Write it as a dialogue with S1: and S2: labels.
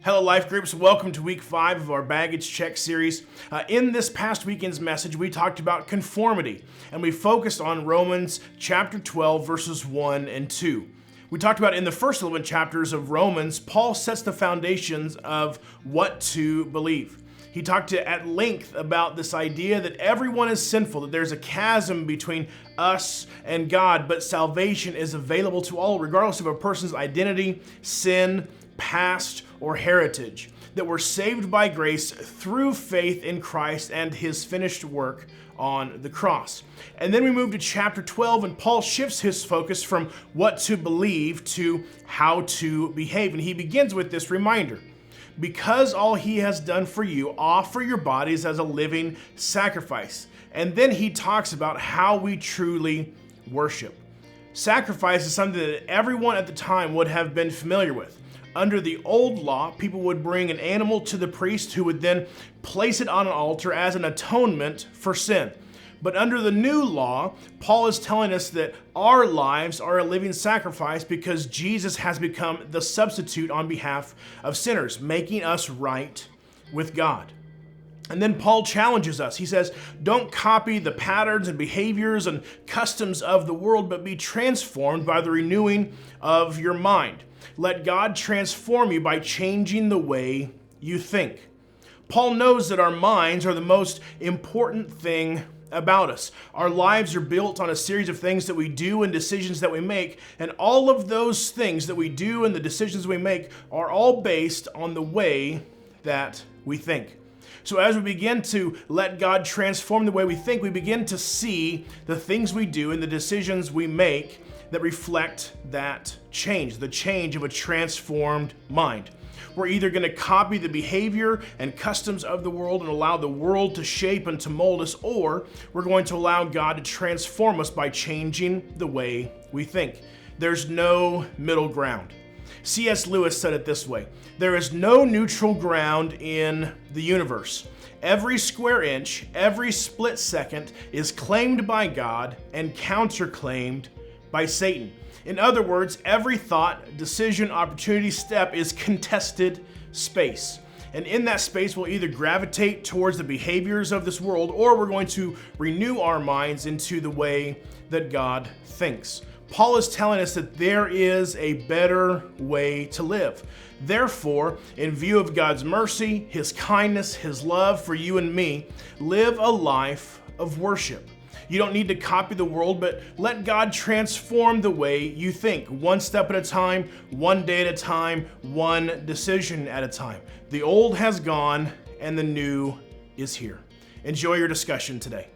S1: Hello, Life Groups. Welcome to week 5 of our baggage check series. In this past weekend's message, we talked about conformity, and we focused on Romans chapter 12, verses 1 and 2. We talked about in the first 11 chapters of Romans, Paul sets the foundations of what to believe. He talked at length about this idea that everyone is sinful, that there's a chasm between us and God, but salvation is available to all, regardless of a person's identity, sin, past, or heritage, that we're saved by grace through faith in Christ and his finished work on the cross. And then we move to chapter 12, and Paul shifts his focus from what to believe to how to behave. And he begins with this reminder: because all he has done for you, offer your bodies as a living sacrifice. And then he talks about how we truly worship. Sacrifice is something that everyone at the time would have been familiar with. Under the old law, people would bring an animal to the priest who would then place it on an altar as an atonement for sin. But under the new law, Paul is telling us that our lives are a living sacrifice because Jesus has become the substitute on behalf of sinners, making us right with God. And then Paul challenges us. He says, don't copy the patterns and behaviors and customs of the world, but be transformed by the renewing of your mind. Let God transform you by changing the way you think. Paul knows that our minds are the most important thing about us. Our lives are built on a series of things that we do and decisions that we make, and all of those things that we do and the decisions we make are all based on the way that we think. So as we begin to let God transform the way we think, we begin to see the things we do and the decisions we make that reflect that change, the change of a transformed mind. We're either going to copy the behavior and customs of the world and allow the world to shape and to mold us, or we're going to allow God to transform us by changing the way we think. There's no middle ground. C.S. Lewis said it this way: there is no neutral ground in the universe. Every square inch, every split second is claimed by God and counterclaimed by Satan. In other words, every thought, decision, opportunity, step is contested space. And in that space, we'll either gravitate towards the behaviors of this world, or we're going to renew our minds into the way that God thinks. Paul is telling us that there is a better way to live. Therefore, in view of God's mercy, his kindness, his love for you and me, live a life of worship. You don't need to copy the world, but let God transform the way you think, one step at a time, one day at a time, one decision at a time. The old has gone and the new is here. Enjoy your discussion today.